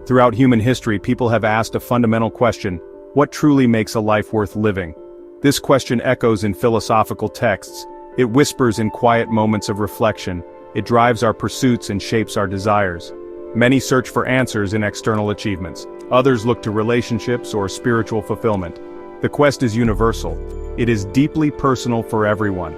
Throughout human history, people have asked a fundamental question: what truly makes a life worth living? This question echoes in philosophical texts. It whispers in quiet moments of reflection. It drives our pursuits and shapes our desires. Many search for answers in external achievements. Others look to relationships or spiritual fulfillment. The quest is universal. It is deeply personal for everyone.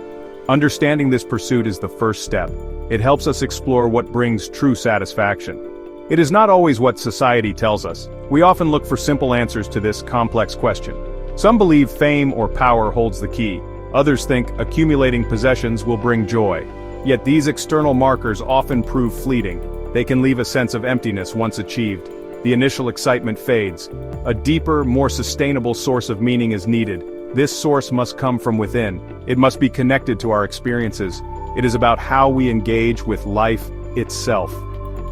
Understanding this pursuit is the first step. It helps us explore what brings true satisfaction. It is not always what society tells us. We often look for simple answers to this complex question. Some believe fame or power holds the key. Others think accumulating possessions will bring joy. Yet these external markers often prove fleeting. They can leave a sense of emptiness once achieved. The initial excitement fades. A deeper, more sustainable source of meaning is needed. This source must come from within. It must be connected to our experiences. It is about how we engage with life itself.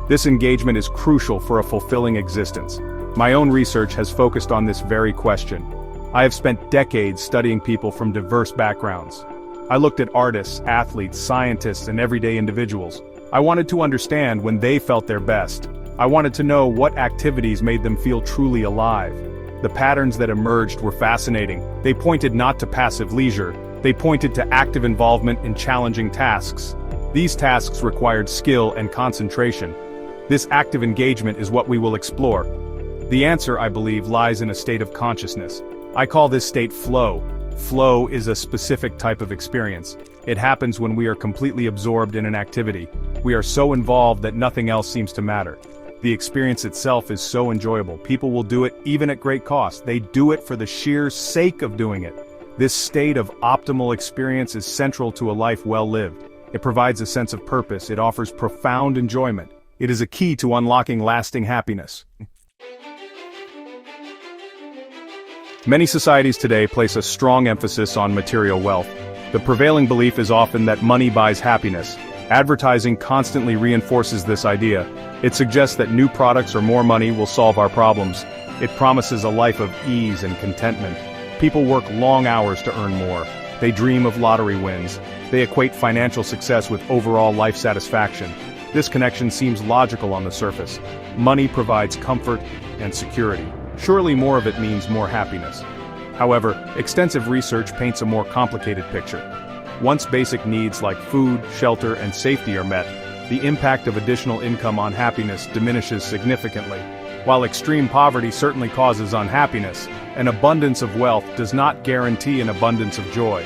This engagement is crucial for a fulfilling existence. My own research has focused on this very question. I have spent decades studying people from diverse backgrounds. I looked at artists, athletes, scientists, and everyday individuals. I wanted to understand when they felt their best. I wanted to know what activities made them feel truly alive. The patterns that emerged were fascinating. They pointed not to passive leisure. They pointed to active involvement in challenging tasks. These tasks required skill and concentration. This active engagement is what we will explore. The answer, I believe, lies in a state of consciousness. I call this state flow. Flow is a specific type of experience. It happens when we are completely absorbed in an activity. We are so involved that nothing else seems to matter. The experience itself is so enjoyable. People will do it even at great cost. They do it for the sheer sake of doing it. This state of optimal experience is central to a life well lived. It provides a sense of purpose. It offers profound enjoyment. It is a key to unlocking lasting happiness. Many societies today place a strong emphasis on material wealth. The prevailing belief is often that money buys happiness. Advertising constantly reinforces this idea. It suggests that new products or more money will solve our problems. It promises a life of ease and contentment. People work long hours to earn more. They dream of lottery wins. They equate financial success with overall life satisfaction. This connection seems logical on the surface. Money provides comfort and security. Surely more of it means more happiness. However, extensive research paints a more complicated picture. Once basic needs like food, shelter, and safety are met, the impact of additional income on happiness diminishes significantly. While extreme poverty certainly causes unhappiness, an abundance of wealth does not guarantee an abundance of joy.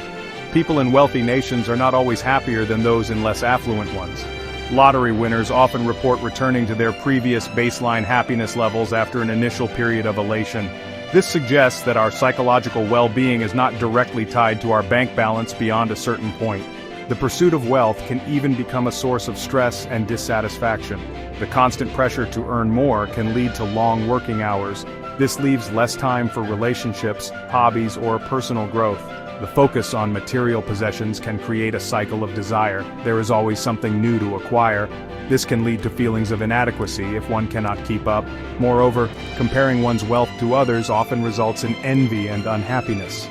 People in wealthy nations are not always happier than those in less affluent ones. Lottery winners often report returning to their previous baseline happiness levels after an initial period of elation. This suggests that our psychological well-being is not directly tied to our bank balance beyond a certain point. The pursuit of wealth can even become a source of stress and dissatisfaction. The constant pressure to earn more can lead to long working hours. This leaves less time for relationships, hobbies, or personal growth. The focus on material possessions can create a cycle of desire. There is always something new to acquire. This can lead to feelings of inadequacy if one cannot keep up. Moreover, comparing one's wealth to others often results in envy and unhappiness.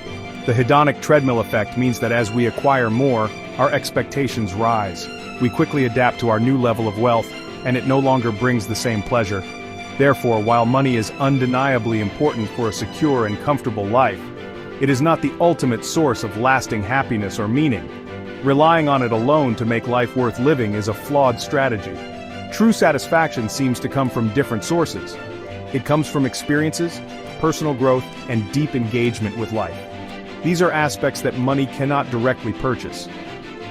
The hedonic treadmill effect means that as we acquire more, our expectations rise. We quickly adapt to our new level of wealth, and it no longer brings the same pleasure. Therefore, while money is undeniably important for a secure and comfortable life, it is not the ultimate source of lasting happiness or meaning. Relying on it alone to make life worth living is a flawed strategy. True satisfaction seems to come from different sources. It comes from experiences, personal growth, and deep engagement with life. These are aspects that money cannot directly purchase.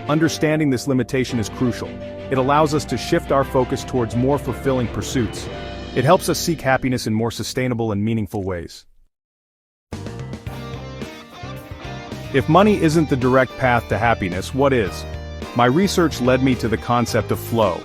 Understanding this limitation is crucial. It allows us to shift our focus towards more fulfilling pursuits. It helps us seek happiness in more sustainable and meaningful ways. If money isn't the direct path to happiness, what is? My research led me to the concept of flow.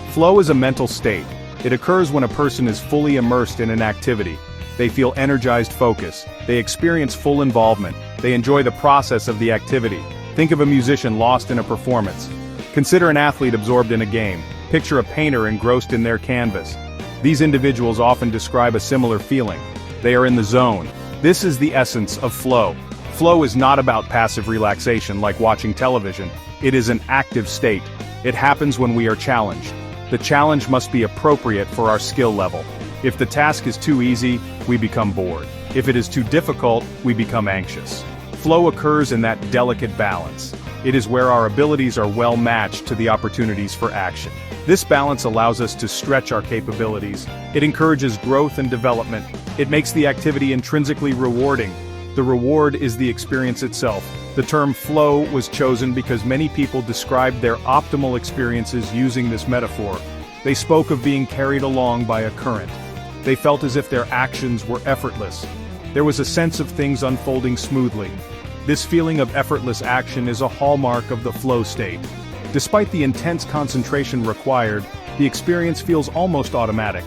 Flow is a mental state. It occurs when a person is fully immersed in an activity. They feel energized focus. They experience full involvement. They enjoy the process of the activity. Think of a musician lost in a performance. Consider an athlete absorbed in a game. Picture a painter engrossed in their canvas. These individuals often describe a similar feeling. They are in the zone. This is the essence of flow. Flow is not about passive relaxation like watching television. It is an active state. It happens when we are challenged. The challenge must be appropriate for our skill level. If the task is too easy, we become bored. If it is too difficult, we become anxious. Flow occurs in that delicate balance. It is where our abilities are well matched to the opportunities for action. This balance allows us to stretch our capabilities. It encourages growth and development. It makes the activity intrinsically rewarding. The reward is the experience itself. The term flow was chosen because many people described their optimal experiences using this metaphor. They spoke of being carried along by a current. They felt as if their actions were effortless. There was a sense of things unfolding smoothly. This feeling of effortless action is a hallmark of the flow state. Despite the intense concentration required, the experience feels almost automatic.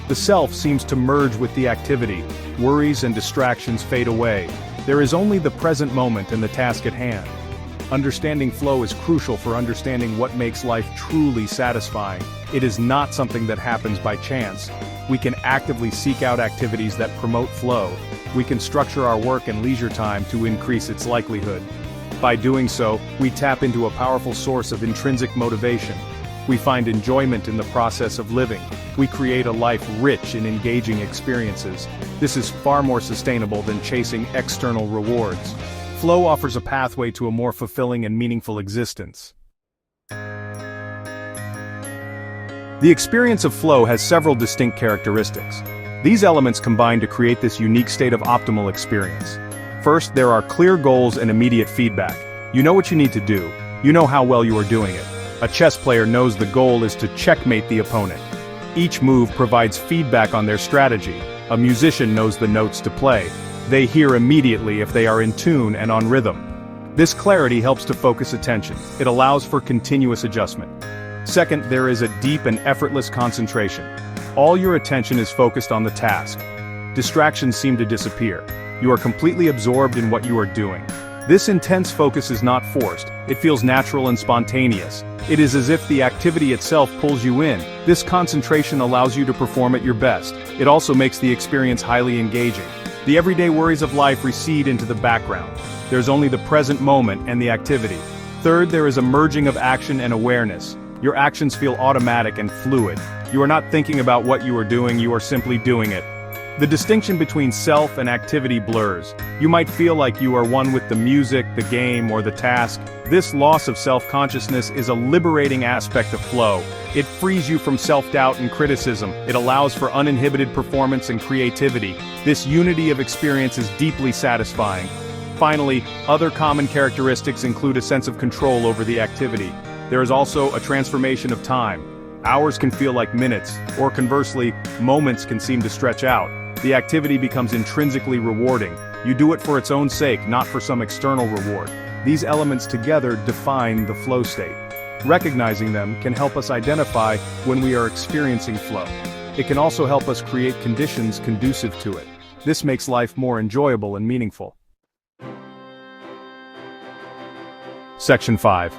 The self seems to merge with the activity. Worries and distractions fade away. There is only the present moment and the task at hand. Understanding flow is crucial for understanding what makes life truly satisfying. It is not something that happens by chance. We can actively seek out activities that promote flow. We can structure our work and leisure time to increase its likelihood. By doing so, we tap into a powerful source of intrinsic motivation. We find enjoyment in the process of living. We create a life rich in engaging experiences. This is far more sustainable than chasing external rewards. Flow offers a pathway to a more fulfilling and meaningful existence. The experience of flow has several distinct characteristics. These elements combine to create this unique state of optimal experience. First, there are clear goals and immediate feedback. You know what you need to do. You know how well you are doing it. A chess player knows the goal is to checkmate the opponent. Each move provides feedback on their strategy. A musician knows the notes to play. They hear immediately if they are in tune and on rhythm. This clarity helps to focus attention. It allows for continuous adjustment. Second, there is a deep and effortless concentration. All your attention is focused on the task. Distractions seem to disappear. You are completely absorbed in what you are doing. This intense focus is not forced. It feels natural and spontaneous. It is as if the activity itself pulls you in. This concentration allows you to perform at your best. It also makes the experience highly engaging. The everyday worries of life recede into the background. There's only the present moment and the activity. Third, there is a merging of action and awareness. Your actions feel automatic and fluid. You are not thinking about what you are doing, you are simply doing it. The distinction between self and activity blurs. You might feel like you are one with the music, the game, or the task. This loss of self-consciousness is a liberating aspect of flow. It frees you from self-doubt and criticism. It allows for uninhibited performance and creativity. This unity of experience is deeply satisfying. Finally, other common characteristics include a sense of control over the activity. There is also a transformation of time. Hours can feel like minutes, or conversely, moments can seem to stretch out. The activity becomes intrinsically rewarding. You do it for its own sake, not for some external reward. These elements together define the flow state. Recognizing them can help us identify when we are experiencing flow. It can also help us create conditions conducive to it. This makes life more enjoyable and meaningful. Section 5.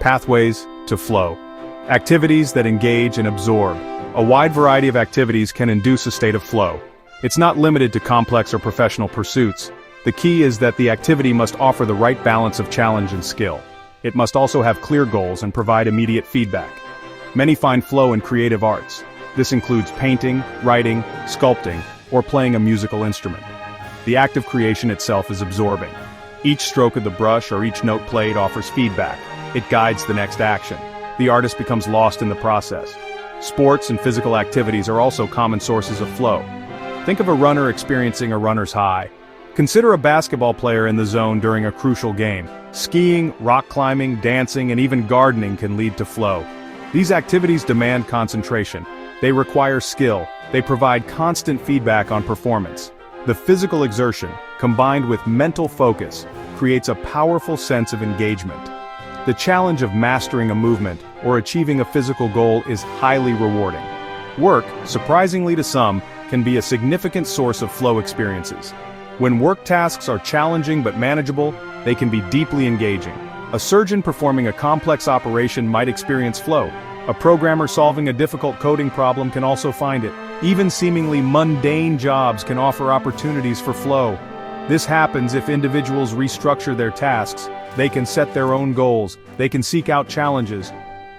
Pathways to flow. Activities that engage and absorb. A wide variety of activities can induce a state of flow. It's not limited to complex or professional pursuits. The key is that the activity must offer the right balance of challenge and skill. It must also have clear goals and provide immediate feedback. Many find flow in creative arts. This includes painting, writing, sculpting, or playing a musical instrument. The act of creation itself is absorbing. Each stroke of the brush or each note played offers feedback. It guides the next action. The artist becomes lost in the process. Sports and physical activities are also common sources of flow. Think of a runner experiencing a runner's high. Consider a basketball player in the zone during a crucial game. Skiing, rock climbing, dancing, and even gardening can lead to flow. These activities demand concentration. They require skill. They provide constant feedback on performance. The physical exertion, combined with mental focus, creates a powerful sense of engagement. The challenge of mastering a movement or achieving a physical goal is highly rewarding. Work, surprisingly to some, can be a significant source of flow experiences. When work tasks are challenging but manageable, they can be deeply engaging. A surgeon performing a complex operation might experience flow. A programmer solving a difficult coding problem can also find it. Even seemingly mundane jobs can offer opportunities for flow. This happens if individuals restructure their tasks. They can set their own goals. They can seek out challenges.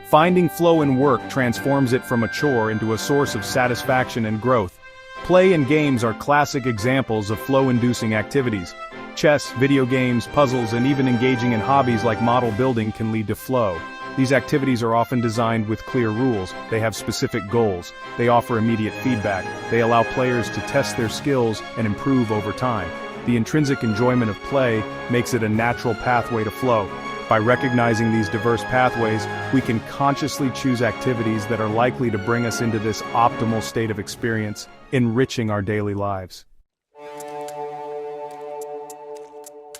Finding flow in work transforms it from a chore into a source of satisfaction and growth. Play and games are classic examples of flow-inducing activities. Chess, video games, puzzles, and even engaging in hobbies like model building can lead to flow. These activities are often designed with clear rules, they have specific goals, they offer immediate feedback, they allow players to test their skills and improve over time. The intrinsic enjoyment of play makes it a natural pathway to flow. By recognizing these diverse pathways, we can consciously choose activities that are likely to bring us into this optimal state of experience, enriching our daily lives.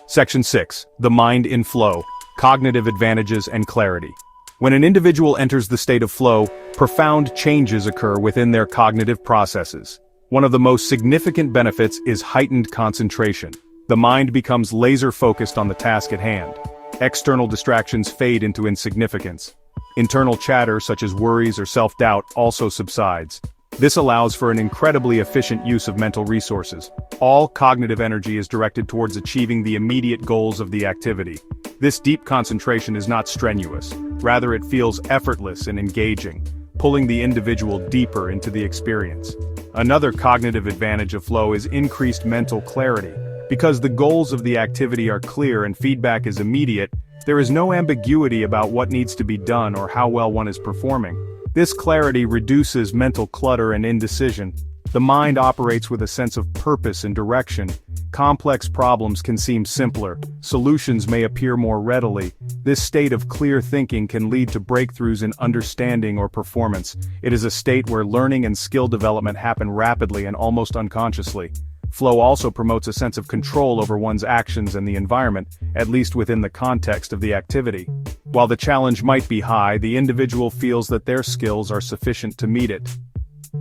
Section 6. The Mind in Flow. Cognitive Advantages and Clarity. When an individual enters the state of flow, profound changes occur within their cognitive processes. One of the most significant benefits is heightened concentration. The mind becomes laser-focused on the task at hand. External distractions fade into insignificance. Internal chatter such as worries or self-doubt also subsides. This allows for an incredibly efficient use of mental resources. All cognitive energy is directed towards achieving the immediate goals of the activity. This deep concentration is not strenuous. Rather, it feels effortless and engaging, pulling the individual deeper into the experience. Another cognitive advantage of flow is increased mental clarity. Because the goals of the activity are clear and feedback is immediate, there is no ambiguity about what needs to be done or how well one is performing. This clarity reduces mental clutter and indecision. The mind operates with a sense of purpose and direction. Complex problems can seem simpler, solutions may appear more readily. This state of clear thinking can lead to breakthroughs in understanding or performance. It is a state where learning and skill development happen rapidly and almost unconsciously. Flow also promotes a sense of control over one's actions and the environment, at least within the context of the activity. While the challenge might be high, the individual feels that their skills are sufficient to meet it.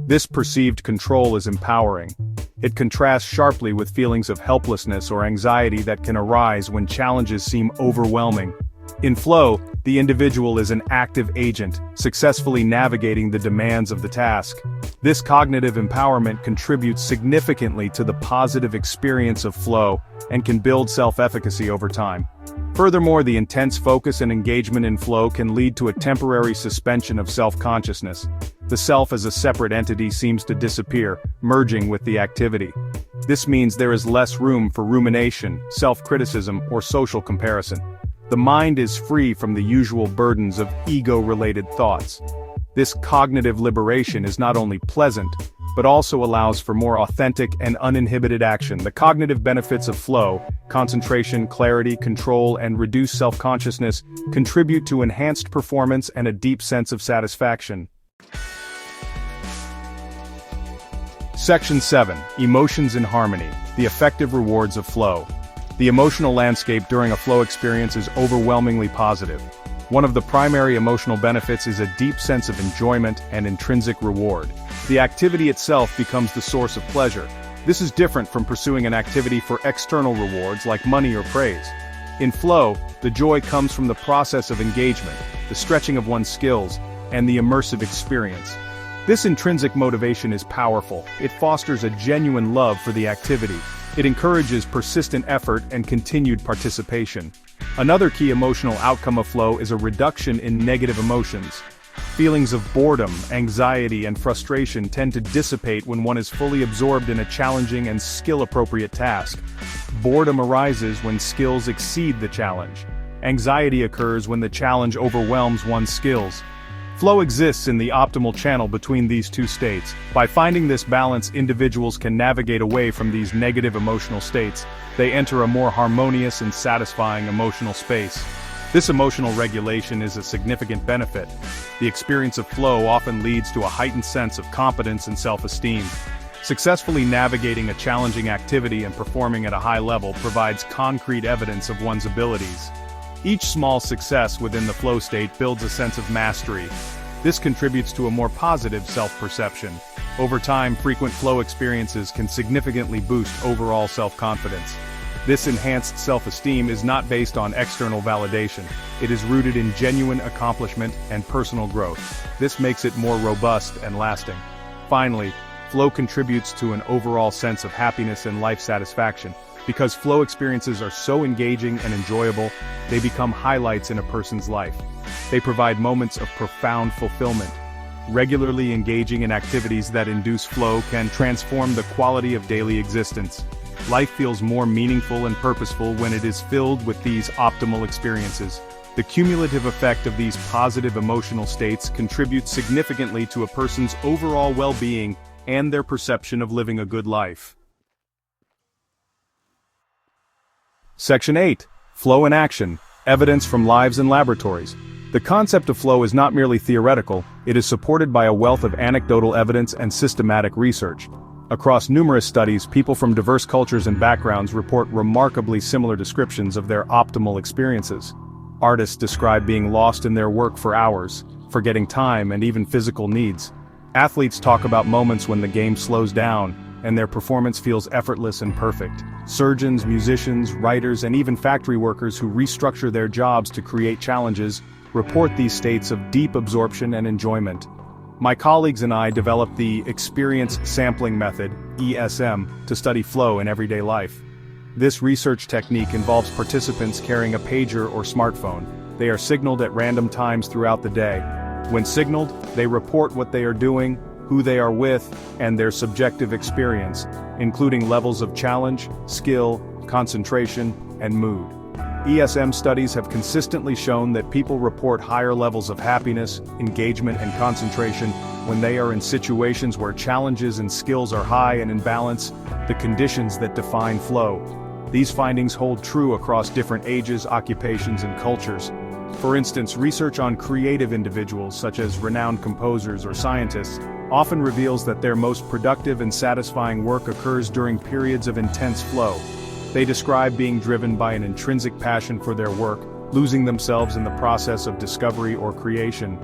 This perceived control is empowering. It contrasts sharply with feelings of helplessness or anxiety that can arise when challenges seem overwhelming. In flow, the individual is an active agent, successfully navigating the demands of the task. This cognitive empowerment contributes significantly to the positive experience of flow and can build self-efficacy over time. Furthermore, the intense focus and engagement in flow can lead to a temporary suspension of self-consciousness. The self as a separate entity seems to disappear, merging with the activity. This means there is less room for rumination, self-criticism, or social comparison. The mind is free from the usual burdens of ego-related thoughts. This cognitive liberation is not only pleasant, but also allows for more authentic and uninhibited action. The cognitive benefits of flow, concentration, clarity, control, and reduced self-consciousness contribute to enhanced performance and a deep sense of satisfaction. Section 7. Emotions in Harmony. The Effective Rewards of Flow. The emotional landscape during a flow experience is overwhelmingly positive. One of the primary emotional benefits is a deep sense of enjoyment and intrinsic reward. The activity itself becomes the source of pleasure. This is different from pursuing an activity for external rewards like money or praise. In flow, the joy comes from the process of engagement, the stretching of one's skills, and the immersive experience. This intrinsic motivation is powerful. It fosters a genuine love for the activity. It encourages persistent effort and continued participation. Another key emotional outcome of flow is a reduction in negative emotions. Feelings of boredom, anxiety, and frustration tend to dissipate when one is fully absorbed in a challenging and skill-appropriate task. Boredom arises when skills exceed the challenge. Anxiety occurs when the challenge overwhelms one's skills. Flow exists in the optimal channel between these two states. By finding this balance, individuals can navigate away from these negative emotional states. They enter a more harmonious and satisfying emotional space. This emotional regulation is a significant benefit. The experience of flow often leads to a heightened sense of competence and self-esteem. Successfully navigating a challenging activity and performing at a high level provides concrete evidence of one's abilities. Each small success within the flow state builds a sense of mastery. This contributes to a more positive self-perception. Over time, frequent flow experiences can significantly boost overall self-confidence. This enhanced self-esteem is not based on external validation. It is rooted in genuine accomplishment and personal growth. This makes it more robust and lasting. Finally, flow contributes to an overall sense of happiness and life satisfaction. Because flow experiences are so engaging and enjoyable, they become highlights in a person's life. They provide moments of profound fulfillment. Regularly engaging in activities that induce flow can transform the quality of daily existence. Life feels more meaningful and purposeful when it is filled with these optimal experiences. The cumulative effect of these positive emotional states contributes significantly to a person's overall well-being and their perception of living a good life. Section 8. Flow in Action. Evidence from Lives and Laboratories. The concept of flow is not merely theoretical, it is supported by a wealth of anecdotal evidence and systematic research. Across numerous studies, people from diverse cultures and backgrounds report remarkably similar descriptions of their optimal experiences. Artists describe being lost in their work for hours, forgetting time and even physical needs. Athletes talk about moments when the game slows down, and their performance feels effortless and perfect. Surgeons, musicians, writers, and even factory workers who restructure their jobs to create challenges report these states of deep absorption and enjoyment. My colleagues and I developed the Experience Sampling Method, ESM, to study flow in everyday life. This research technique involves participants carrying a pager or smartphone. They are signaled at random times throughout the day. When signaled, they report what they are doing, who they are with, and their subjective experience, including levels of challenge, skill, concentration, and mood. ESM studies have consistently shown that people report higher levels of happiness, engagement, and concentration when they are in situations where challenges and skills are high and in balance, the conditions that define flow. These findings hold true across different ages, occupations, and cultures. For instance, research on creative individuals such as renowned composers or scientists often reveals that their most productive and satisfying work occurs during periods of intense flow. They describe being driven by an intrinsic passion for their work, losing themselves in the process of discovery or creation.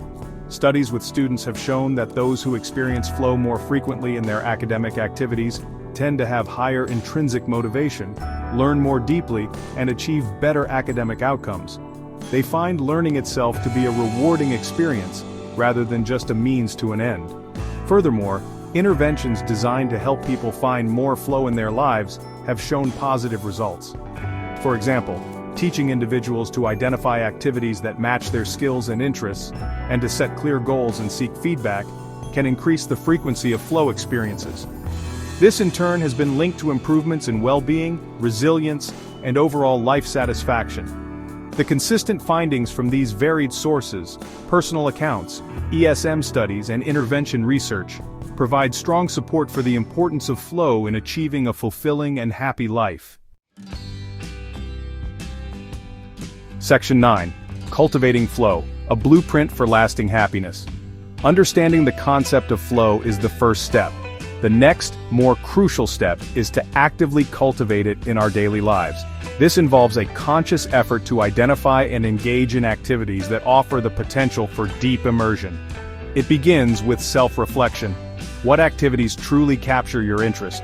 Studies with students have shown that those who experience flow more frequently in their academic activities tend to have higher intrinsic motivation, learn more deeply, and achieve better academic outcomes. They find learning itself to be a rewarding experience, rather than just a means to an end. Furthermore, interventions designed to help people find more flow in their lives have shown positive results. For example, teaching individuals to identify activities that match their skills and interests, and to set clear goals and seek feedback, can increase the frequency of flow experiences. This in turn has been linked to improvements in well-being, resilience, and overall life satisfaction. The consistent findings from these varied sources, personal accounts, ESM studies, and intervention research, provide strong support for the importance of flow in achieving a fulfilling and happy life. Section 9. Cultivating Flow, a blueprint for lasting happiness. Understanding the concept of flow is the first step. The next, more crucial step is to actively cultivate it in our daily lives. This involves a conscious effort to identify and engage in activities that offer the potential for deep immersion. It begins with self-reflection. What activities truly capture your interest?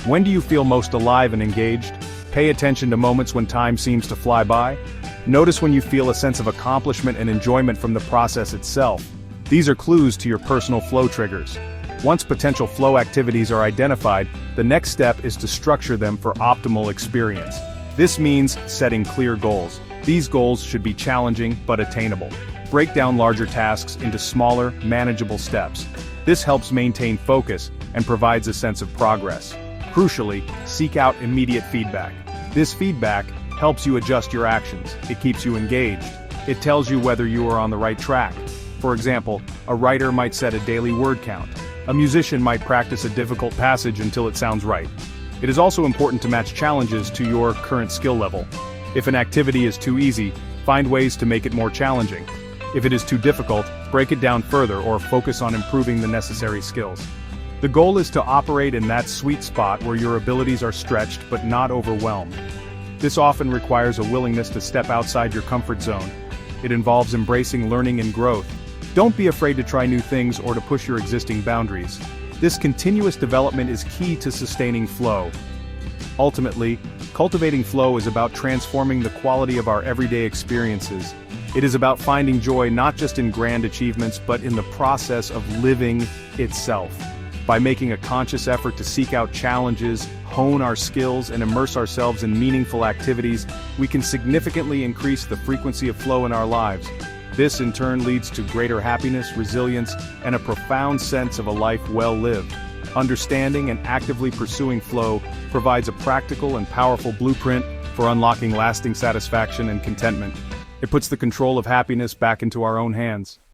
When do you feel most alive and engaged? Pay attention to moments when time seems to fly by. Notice when you feel a sense of accomplishment and enjoyment from the process itself. These are clues to your personal flow triggers. Once potential flow activities are identified, the next step is to structure them for optimal experience. This means setting clear goals. These goals should be challenging but attainable. Break down larger tasks into smaller, manageable steps. This helps maintain focus and provides a sense of progress. Crucially, seek out immediate feedback. This feedback helps you adjust your actions. It keeps you engaged. It tells you whether you are on the right track. For example, a writer might set a daily word count. A musician might practice a difficult passage until it sounds right. It is also important to match challenges to your current skill level. If an activity is too easy, find ways to make it more challenging. If it is too difficult, break it down further or focus on improving the necessary skills. The goal is to operate in that sweet spot where your abilities are stretched but not overwhelmed. This often requires a willingness to step outside your comfort zone. It involves embracing learning and growth. Don't be afraid to try new things or to push your existing boundaries. This continuous development is key to sustaining flow. Ultimately, cultivating flow is about transforming the quality of our everyday experiences. It is about finding joy not just in grand achievements but in the process of living itself. By making a conscious effort to seek out challenges, hone our skills, and immerse ourselves in meaningful activities, we can significantly increase the frequency of flow in our lives. This in turn leads to greater happiness, resilience, and a profound sense of a life well lived. Understanding and actively pursuing flow provides a practical and powerful blueprint for unlocking lasting satisfaction and contentment. It puts the control of happiness back into our own hands.